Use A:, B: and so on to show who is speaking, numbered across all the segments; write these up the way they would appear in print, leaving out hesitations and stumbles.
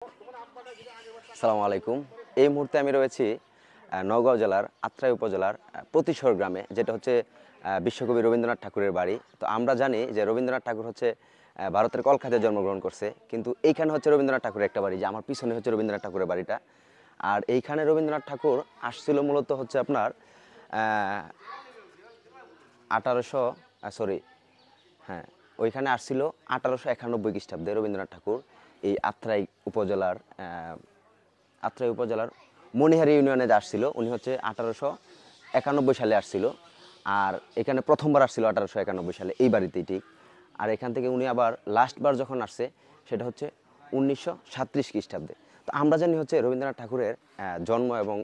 A: আসসালামু আলাইকুম। এই মুহূর্তে আমি রয়েছি নওগাঁ জেলার আত্রাই উপজেলার প্রতিশোর গ্রামে, যেটা হচ্ছে বিশ্বকবি রবীন্দ্রনাথ ঠাকুরের বাড়ি। তো আমরা জানি যে রবীন্দ্রনাথ ঠাকুর হচ্ছে ভারতের কলকাতায় জন্মগ্রহণ করছে, কিন্তু এইখানে হচ্ছে রবীন্দ্রনাথ ঠাকুরের একটা বাড়ি, যে আমার পিছনে হচ্ছে রবীন্দ্রনাথ ঠাকুরের বাড়িটা। আর এইখানে রবীন্দ্রনাথ ঠাকুর আসছিল মূলত হচ্ছে আপনার 1800 সরি হ্যাঁ, ওইখানে আসছিল 1891 খ্রিস্টাব্দে রবীন্দ্রনাথ ঠাকুর এই আত্রাই উপজেলার মণিহারি ইউনিয়নে যে আসছিল। উনি হচ্ছে 1891 সালে আসছিল। আর এখানে প্রথমবার আসছিল 1891 সালে এই বাড়িতেই ঠিক। আর এখান থেকে উনি আবার লাস্টবার যখন আসছে সেটা হচ্ছে 1937 খ্রিস্টাব্দে। তো আমরা জানি হচ্ছে রবীন্দ্রনাথ ঠাকুরের জন্ম এবং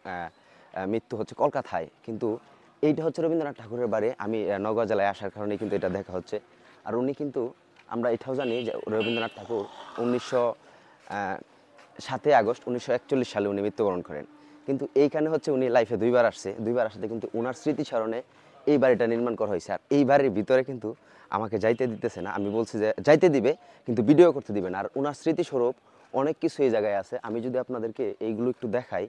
A: মৃত্যু হচ্ছে কলকাতায়, কিন্তু এইটা হচ্ছে রবীন্দ্রনাথ ঠাকুরের বাড়ি। আমি নওগাঁ জেলায় আসার কারণে কিন্তু এটা দেখা হচ্ছে। আর উনি কিন্তু, আমরা এটাও জানি যে রবীন্দ্রনাথ ঠাকুর 7ই আগস্ট 1941 সালে উনি মৃত্যুবরণ করেন। কিন্তু এইখানে হচ্ছে উনি লাইফে দুইবার আসাতে কিন্তু ওনার স্মৃতিস্মরণে এই বাড়িটা নির্মাণ করা হয়েছে। আর এই বাড়ির ভিতরে কিন্তু আমাকে যাইতে দিতেছে না। আমি বলছি যে যাইতে দিবে, কিন্তু ভিডিও করতে দিবে না। আর ওনার স্মৃতিস্বরূপ অনেক কিছু এই জায়গায় আছে। আমি যদি আপনাদেরকে এইগুলো একটু দেখাই,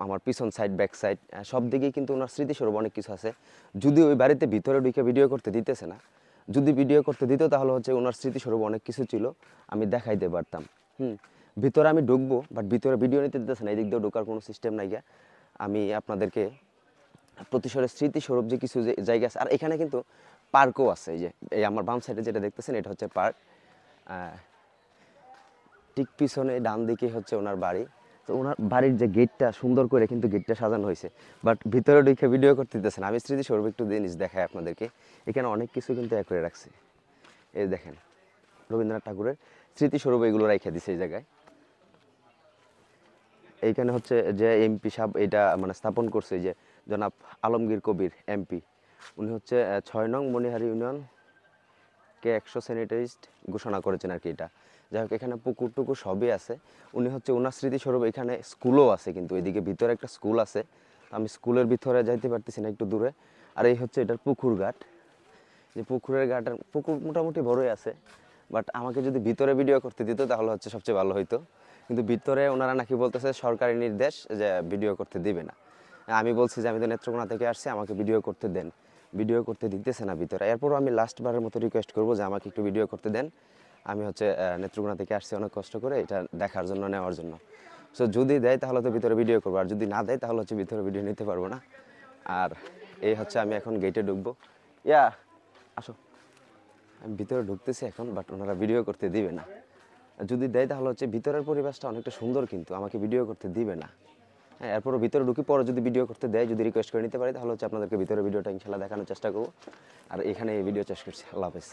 A: আমার পিছন সাইড, ব্যাক সাইড, সব দিকেই কিন্তু ওনার স্মৃতিস্বরূপ অনেক কিছু আছে। যদি ওই বাড়িতে ভিতরে ঢুকে ভিডিও করতে দিতেছে না, যদি ভিডিও করতে দিত তাহলে হচ্ছে ওনার স্মৃতিস্বরূপ অনেক কিছু ছিল, আমি দেখাইতে পারতাম। ভিতরে আমি ঢুকবো, বাট ভিতরে ভিডিও নিতে দিতেছে না। এই দিক দিয়ে ঢোকার কোনো সিস্টেম নাই গিয়া। আমি আপনাদেরকে প্রতিশোরের স্মৃতিস্বরূপ যে কিছু জায়গা আছে, আর এখানে কিন্তু পার্কও আছে। এই আমার বাম সাইডে যেটা দেখতেছেন, এটা হচ্ছে পার্ক। ঠিক পিছনে ডান দিকে হচ্ছে ওনার বাড়ি। তো ওনার বাড়ির যে গেটটা সুন্দর করে কিন্তু গেটটা সাজানো হয়েছে, বাট ভিতরে ঢুকে ভিডিও করতে দিতেছেন। আমি স্মৃতিস্বরূপ একটু জিনিস দেখাই আপনাদেরকে। এখানে অনেক কিছু কিন্তু এক করে রাখছে। এই দেখেন, রবীন্দ্রনাথ ঠাকুরের স্মৃতিস্বরূপ এগুলো রেখে দিছে এই জায়গায়। এইখানে হচ্ছে যে এমপি সাহেব এটা মানে স্থাপন করছে, যে জনাব আলমগীর কবির এমপি। উনি হচ্ছে 6 নং মণিহারি ইউনিয়নকে 100 স্যানিটারিস্ট ঘোষণা করেছেন আর কি। এটা যাই হোক, এখানে পুকুর টুকুর সবই আছে। উনি হচ্ছে ওনার স্মৃতিস্বরূপ এখানে স্কুলও আছে, কিন্তু এদিকে ভিতরে একটা স্কুল আছে। আমি স্কুলের ভিতরে যাইতে পারতেছি না, একটু দূরে। আর এই হচ্ছে এটার পুকুর ঘাট। যে পুকুর মোটামুটি বড়ই আছে, বাট আমাকে যদি ভিতরে ভিডিও করতে দিত তাহলে হচ্ছে সবচেয়ে ভালো হইতো। কিন্তু ভিতরে ওনারা নাকি বলতেছে সরকারি নির্দেশ যে ভিডিও করতে দিবে না। আমি বলছি যে আমি তো নেত্রকোনা থেকে আসছি, আমাকে ভিডিও করতে দেন। ভিডিও করতে দিতেছে না ভিতরে। এরপরও আমি লাস্টবারের মতো রিকোয়েস্ট করবো যে আমাকে একটু ভিডিও করতে দেন। আমি হচ্ছে নেত্রকোনা থেকে আসছি অনেক কষ্ট করে এটা দেখার জন্য, নেওয়ার জন্য। সো যদি দেয় তাহলে তো ভিতরে ভিডিও করবো, আর যদি না দেয় তাহলে হচ্ছে ভিতরে ভিডিও নিতে পারবো না। আর এই হচ্ছে আমি এখন গেটে ঢুকবো। আসো, আমি ভিতরে ঢুকতেছি এখন, বাট ওনারা ভিডিও করতে দিবে না। যদি দেয় তাহলে হচ্ছে ভিতরের পরিবেশটা অনেকটা সুন্দর, কিন্তু আমাকে ভিডিও করতে দিবে না। হ্যাঁ, এরপরও ভিতরে ঢুকি, পরে যদি ভিডিও করতে দেয়, যদি রিকোয়েস্ট করে নিতে পারি, তাহলে হচ্ছে আপনাদেরকে ভিতরে ভিডিওটা ইনশাল্লাহ দেখানোর চেষ্টা করবো। আর এখানে এই ভিডিও শেষ করছি। আল্লাহ হাফেজ।